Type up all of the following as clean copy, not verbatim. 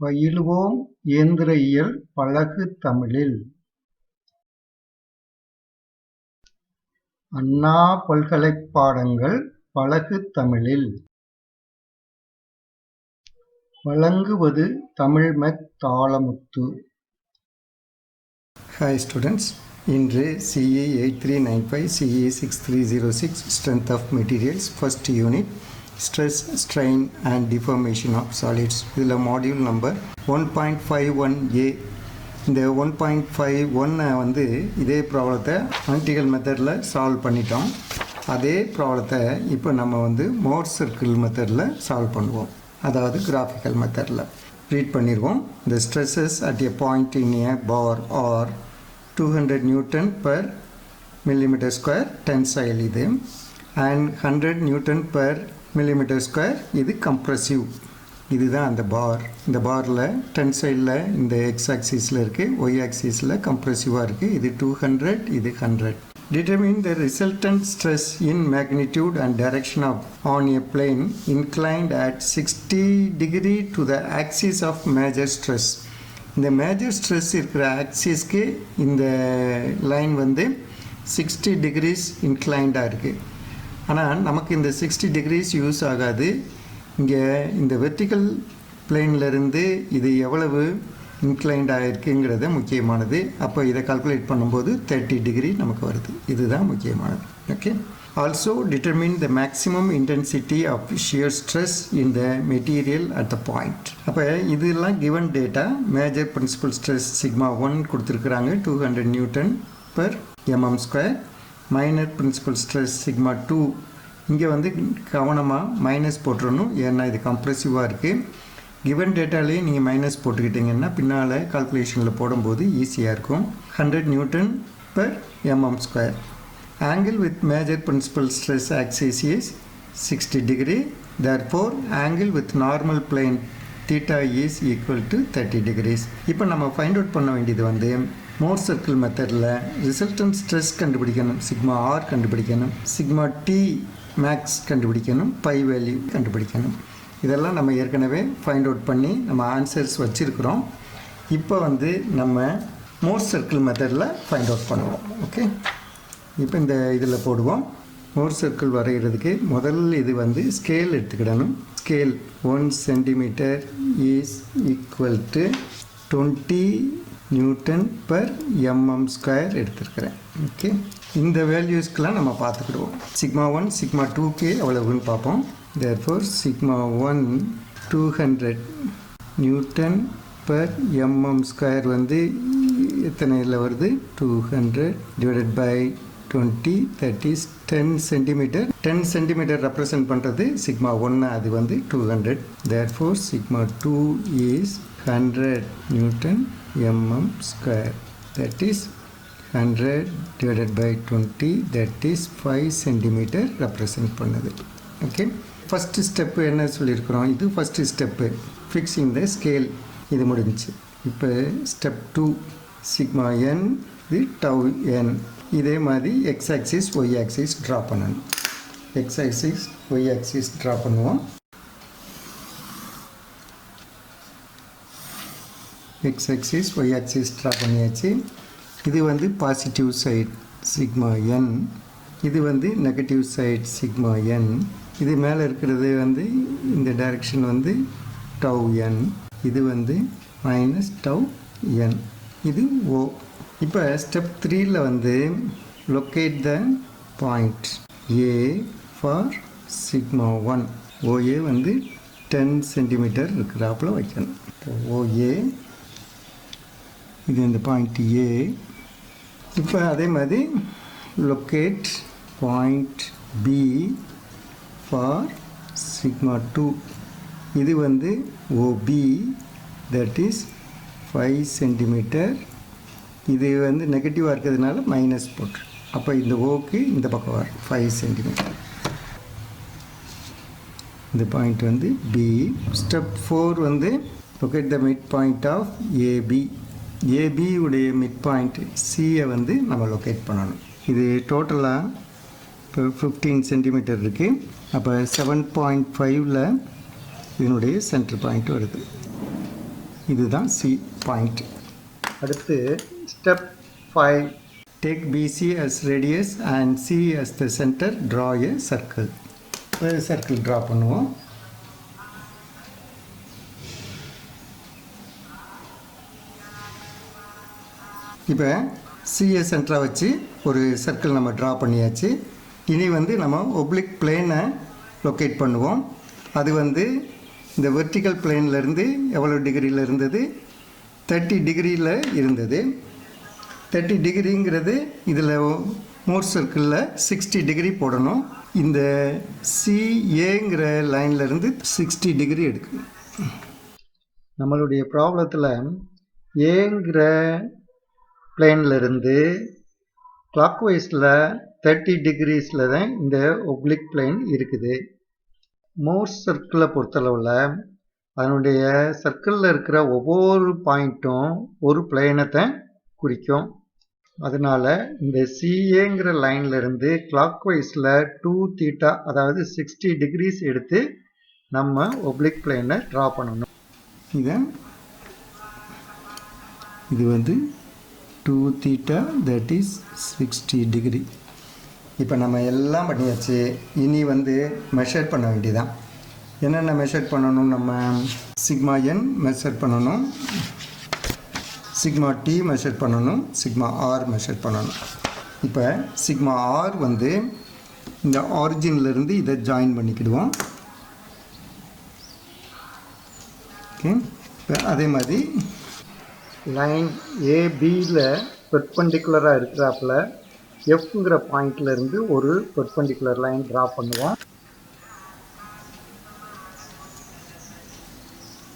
பயிலுவோம் இயந்திர இயல் பழகு தமிழில். அண்ணா பல்கலைப் பாடங்கள் பழகு தமிழில். வழங்குவது தமிழ்மெக் தாளமுத்து. Hi students, இன்று CE 8395 CE 6306 Strength of Materials First Unit Stress, Strain and Deformation of Solids. இதில் மாடியூல் நம்பர் 1.51A. இந்த 1.51 வந்து இதே ப்ராப்ளத்தை அனலிட்டிக்கல் மெத்தடில் சால்வ் பண்ணிட்டோம். அதே ப்ராப்ளத்தை இப்போ நம்ம வந்து மோர் சர்க்கிள் மெத்தடில் சால்வ் பண்ணுவோம், அதாவது கிராஃபிக்கல் மெத்தடில் ரீட் பண்ணிடுவோம். The stresses at a point in a bar are 200 Newton per millimeter square tensile இது, and 100 Newton per millimeter square இது compressive. இதுதான் அந்த பார். இந்த பாரில் டென்சைலில் இந்த எக்ஸ் ஆக்சிஸில் இருக்குது, ஒய் ஆக்சிஸில் கம்ப்ரெசிவாக இருக்குது. இது 200, இது 100. Determine the resultant stress in magnitude and direction on a plane inclined at 60 degree to the axis of major stress. இந்த மேஜர் ஸ்ட்ரெஸ் இருக்கிற ஆக்சிஸ்க்கு இந்த லைன் வந்து 60 degrees இன்க்ளைண்டாக இருக்குது. ஆனால் நமக்கு இந்த 60 degrees யூஸ் ஆகாது. இங்கே இந்த வெர்டிக்கல் பிளேன்லேருந்து இது எவ்வளவு இன்க்ளைண்ட் ஆகிருக்குங்கிறது முக்கியமானது. அப்போ இதை கால்குலேட் பண்ணும்போது 30 degree நமக்கு வருது. இதுதான் முக்கியமானது. Okay. Also determine the maximum intensity of shear stress in the material at the point. அப்போ இதெல்லாம் given data. Major principal stress sigma 1 கொடுத்துருக்குறாங்க 200 Newton per mm². Minor principal stress sigma 2 இங்கே வந்து கவனமாக மைனஸ் போட்டுடணும், ஏன்னா இது கம்ப்ரெசிவாக இருக்குது. கிவன் டேட்டாலேயே நீங்கள் மைனஸ் போட்டுக்கிட்டிங்கன்னா பின்னால் கால்குலேஷனில் போடும்போது ஈஸியாக இருக்கும். 100 Newton per mm². Angle with major principal stress axis is 60 degree. Therefore, angle with normal plane theta is equal to 30 degrees. இப்போ நம்ம ஃபைண்ட் அவுட் பண்ண வேண்டியது வந்து மோர் சர்க்கிள் மெத்தடில் ரிசல்டன்ட் ஸ்ட்ரெஸ் கண்டுபிடிக்கணும், சிக்மா ஆர் கண்டுபிடிக்கணும், சிக்மா டி மேக்ஸ் கண்டுபிடிக்கணும், by value கண்டுபிடிக்கணும். இதெல்லாம் நம்ம ஏற்கனவே ஃபைண்ட் அவுட் பண்ணி நம்ம ஆன்சர்ஸ் வச்சுருக்கிறோம். இப்போ வந்து நம்ம மோர் சர்க்கிள் மெத்தடில் ஃபைண்ட் அவுட் பண்ணுவோம். ஓகே, இப்போ இந்த இதில் போடுவோம். மோர் சர்க்கிள் வரைகிறதுக்கு முதல் இது வந்து ஸ்கேல் எடுத்துக்கிடணும். Scale 1 centimetre is equal to 20 Newton per mm² எடுத்துருக்கிறேன். ஓகே, இந்த வேல்யூஸ்க்கெலாம் நம்ம பார்த்துக்கிடுவோம். சிக்மா 1 சிக்மா 2க்கு எவ்வளவுன்னு பார்ப்போம். therefore sigma 1 200 Newton per mm² வந்து எத்தனையில் வருது? 200 divided by 20, that is 10 centimeter. 10 centimeter represent பண்ணுறது sigma 1, அது வந்து 200. therefore sigma 2 is 100 Newton mm². that is 100 divided by 20, that is 5 centimeter represent பண்ணுது. ஓகே, ஃபஸ்ட்டு ஸ்டெப்பு என்ன சொல்லியிருக்கிறோம்? இது ஃபஸ்ட்டு ஸ்டெப்பு, ஃபிக்ஸிங் த scale. இது முடிஞ்சிச்சு. இப்போ ஸ்டெப் 2 சிக்மா என் இது டவு என். இதே மாதிரி X axis Y axis draw பண்ணணும். X axis Y axis draw பண்ணுவோம். X axis Y axis draw பண்ணியாச்சு. இது வந்து பாசிட்டிவ் சைட் சிக்மா என், இது வந்து நெகட்டிவ் சைட் சிக்மா என். இது மேலே இருக்கிறது வந்து இந்த டைரெக்ஷன் வந்து டவு என், இது வந்து மைனஸ் டவு என், இது ஓ. இப்போ ஸ்டெப் 3ல் வந்து locate the point A for sigma 1. OA வந்து 10 சென்டிமீட்டர் இருக்கிறாப்புல வைக்கணும். ஓஏ இது இந்த பாயிண்ட் ஏ. இப்போ அதே மாதிரி locate point B for sigma 2. இது வந்து ஓபி, தட் இஸ் 5 சென்டிமீட்டர். இது வந்து நெகட்டிவாக இருக்கிறதுனால மைனஸ் போட்டு, அப்போ இந்த ஓக்கு இந்த பக்கம் வரும் 5 சென்டிமீட்டர். இந்த பாயிண்ட் வந்து பி. ஸ்டெப் 4 வந்து locate the mid point of AB. AB உடைய மிட் பாயிண்ட் சியை வந்து நம்ம லொக்கேட் பண்ணணும். இது டோட்டலாக இப்போ 15 சென்டிமீட்டர் இருக்குது. அப்போ 7.5ல் இதனுடைய சென்டர் பாயிண்ட் வருது. இதுதான் சி பாயிண்ட். அடுத்து step 5. Take BC as radius and C as the center. Draw a circle. ஒரு சர்க்கிள் ட்ரா பண்ணுவோம். இப்போ சிஏ சென்டராக வச்சு ஒரு சர்க்கிள் நம்ம ட்ரா பண்ணியாச்சு. இனி வந்து நம்ம ஒப்ளிக் பிளேனை லொக்கேட் பண்ணுவோம். அது வந்து இந்த வெர்டிக்கல் பிளேன்லேருந்து எவ்வளோ டிகிரியில் இருந்தது? 30 டிகிரியில் இருந்தது. 30 டிகிரிங்கிறது இதில் மோர் சர்க்கிளில் 60 டிகிரி போடணும். இந்த சிஏங்கிற லைன்லேருந்து 60 டிகிரி எடுக்கணும். நம்மளுடைய ப்ராப்ளத்தில் ஏங்கிற பிளேன்லேருந்து கிளாக் வைஸில் 30 டிகிரிஸில் தான் இந்த ஒப்ளிக் பிளேன் இருக்குது. மோர் சர்க்கிளை பொறுத்தளவில் அதனுடைய சர்க்கிளில் இருக்கிற ஒவ்வொரு பாயிண்ட்டும் ஒரு பிளேனத்தை குறிக்கும். அதனால் இந்த சிஏங்கிற லைன்லேருந்து கிளாக் வைஸில் 2θ அதாவது 60 டிகிரிஸ் எடுத்து நம்ம ஒப்ளிக் பிளேனை ட்ரா பண்ணணும். இது வந்து 2θ, that is 60 டிகிரி. இப்போ நம்ம எல்லாம் பண்ணியாச்சு. இனி வந்து மெஷர் பண்ண வேண்டியதான். என்னென்ன மெஷர் பண்ணணும்? நம்ம சிக்மா n மெஷர் பண்ணணும், சிக்மா t மெஷர் பண்ணணும், சிக்மா r மெஷர் பண்ணணும். இப்போ சிக்மா r வந்து இந்த ஆரிஜின்லேருந்து இதை ஜாயின் பண்ணிக்கிடுவோம். ஓகே. இப்போ அதே மாதிரி லைன் ஏபியில் பெர்பெண்டிகுலராக இருக்கிறாப்புல எஃப்ங்கிற பாயிண்ட்லேருந்து ஒரு பெர்பெண்டிகுலர் லைன் ட்ரா பண்ணுவோம்.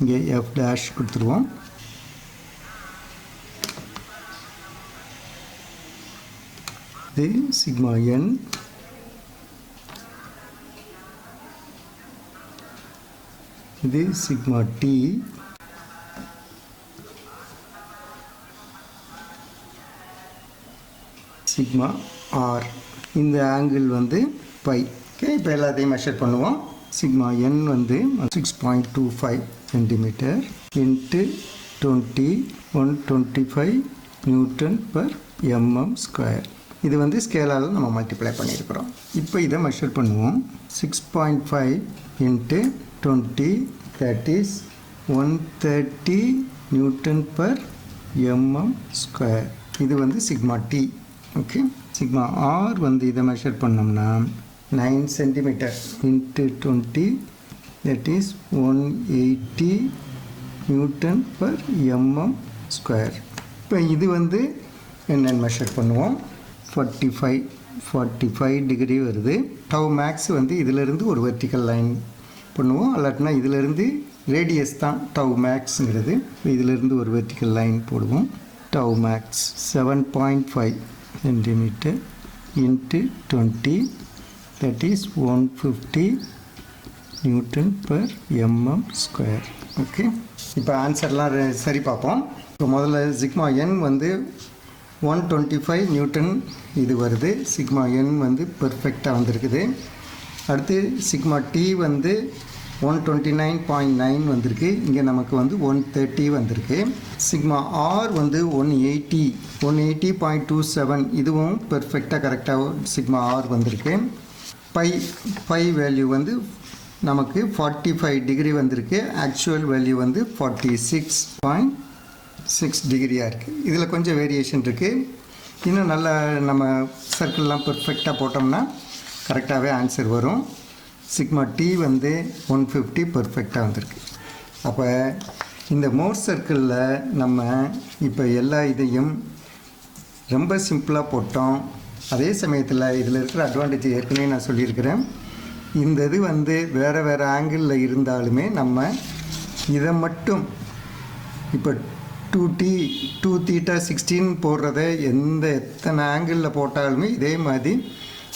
இங்கே எஃப் டேஷ் கொடுத்துருவோம். இது சிக்மா n, இது சிக்மா t, சிக்மா r. இந்த ஆங்கிள் வந்து பை. ஓகே. இப்போ எல்லாத்தையும் மெஷர் பண்ணுவோம். சிக்மா n வந்து 6.25 centimetre into 125 Newton per mm square. இது வந்து ஸ்கேலால் நம்ம மல்டிப்ளை பண்ணியிருக்கிறோம். இப்போ இதை மெஷர் பண்ணுவோம். 6.5 into 20, that is 130 Newton per mm square. இது வந்து sigma t. Okay. Sigma r வந்து இதை மெஷர் பண்ணோம்னா 9 centimetre into 20, that is 180 Newton per mm square. இப்போ இது வந்து என்னென்னு மெஷர் பண்ணுவோம். 45 டிகிரி வருது. டவ் மேக்ஸ் வந்து இதிலிருந்து ஒரு வெர்டிக்கல் லைன் பண்ணுவோம். அல்லாட்டினா இதிலிருந்து ரேடியஸ் தான் டவ் மேக்ஸுங்கிறது. இதிலிருந்து ஒரு வெர்டிக்கல் லைன் போடுவோம். Tau max 7.5 centimetre into 20, that is 150 newton per mm square. Okay. இப்போ ஆன்சர்லாம் சரி பார்ப்போம். இப்போ முதல்ல சிக்மா n வந்து 125 நியூட்டன் இது வருது. சிக்மா n வந்து பெர்ஃபெக்டாக வந்திருக்குது. அடுத்து சிக்மா t வந்து 129.9 வந்திருக்கு. இங்கே நமக்கு வந்து 130 வந்திருக்கு. சிக்மா r வந்து 180.27 இதுவும் பெர்ஃபெக்டாக கரெக்டாக சிக்மா r வந்திருக்கு. பை வேல்யூ வந்து நமக்கு 45 டிகிரி வந்திருக்கு. ஆக்சுவல் வேல்யூ வந்து 46.6 டிகிரியாக இருக்குது. இதில் கொஞ்சம் வேரியேஷன் இருக்குது. இன்னும் நல்லா நம்ம சர்க்கிள்லாம் பெர்ஃபெக்டாக போட்டோம்னா கரெக்டாகவே ஆன்சர் வரும். சிக்மா t வந்து 150 பெர்ஃபெக்டாக வந்திருக்கு. அப்போ இந்த மோர் சர்க்கிளில் நம்ம இப்போ எல்லா இதையும் ரொம்ப சிம்பிளாக போட்டோம். அதே சமயத்தில் இதில் இருக்கிற அட்வான்டேஜ் ஏற்கனவே நான் சொல்லியிருக்கிறேன். இந்த இது வந்து வேறு ஆங்கிளில் இருந்தாலுமே நம்ம இதை மட்டும் இப்போ 2θ 16 போடுறத எத்தனை ஆங்கிளில் போட்டாலுமே இதே மாதிரி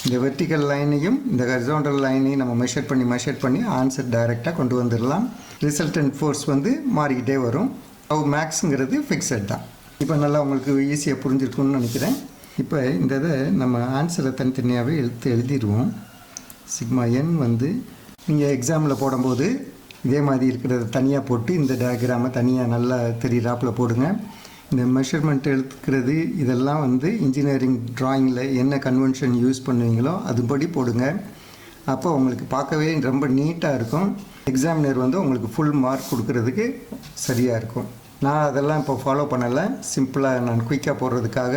இந்த வெர்டிக்கல் லைனையும் இந்த ஹரிசாண்டல் லைனையும் நம்ம மெஷர் பண்ணி ஆன்சர் டைரெக்டாக கொண்டு வந்துடலாம். ரிசல்டன்ட் ஃபோர்ஸ் வந்து மாறிக்கிட்டே வரும். மேக்ஸுங்கிறது ஃபிக்ஸட் தான். இப்போ நல்லா உங்களுக்கு ஈஸியாக புரிஞ்சிருக்குன்னு நினைக்கிறேன். இப்போ இந்த இதை நம்ம ஆன்சரை தனித்தனியாகவே எழுதிடுவோம். சிக்மா n வந்து நீங்கள் எக்ஸாமில் போடும்போது இதே மாதிரி இருக்கிறத தனியாக போட்டு இந்த டயக்ராமை தனியாக நல்லா தெரியிறாப்பில் போடுங்க. இந்த மெஷர்மெண்ட் எடுத்துக்கிறது இதெல்லாம் வந்து இன்ஜினியரிங் ட்ராயிங்கில் என்ன கன்வென்ஷன் யூஸ் பண்ணுவீங்களோ அதுபடி போடுங்க. அப்போ உங்களுக்கு பார்க்கவே ரொம்ப நீட்டாக இருக்கும். எக்ஸாமினர் வந்து உங்களுக்கு ஃபுல் மார்க் கொடுக்கறதுக்கு சரியாக இருக்கும். நான் அதெல்லாம் இப்போ ஃபாலோ பண்ணலை, சிம்பிளாக நான் குயிக்காக போடுறதுக்காக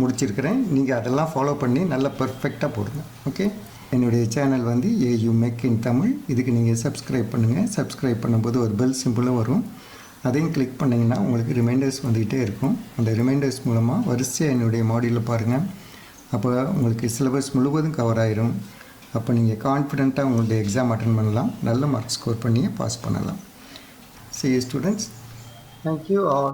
முடிச்சிருக்கிறேன். நீங்கள் அதெல்லாம் ஃபாலோ பண்ணி நல்லா பர்ஃபெக்டாக போடுங்க. ஓகே, என்னுடைய சேனல் வந்து AUmech-in-tamil. இதுக்கு நீங்கள் சப்ஸ்கிரைப் பண்ணுங்கள். சப்ஸ்கிரைப் பண்ணும்போது ஒரு பெல் சிம்பிளும் வரும், அதையும் கிளிக் பண்ணிங்கன்னா உங்களுக்கு ரிமைண்டர்ஸ் வந்துகிட்டே இருக்கும். அந்த ரிமைண்டர்ஸ் மூலமாக வரிசையாக என்னுடைய மாடியூலை பாருங்கள். அப்போ உங்களுக்கு சிலபஸ் முழுவதும் கவர் ஆயிரும். அப்போ நீங்கள் கான்ஃபிடெண்ட்டாக உங்களுடைய எக்ஸாம் அட்டன் பண்ணலாம், நல்ல மார்க் ஸ்கோர் பண்ணி பாஸ் பண்ணலாம். See you students. Thank you all.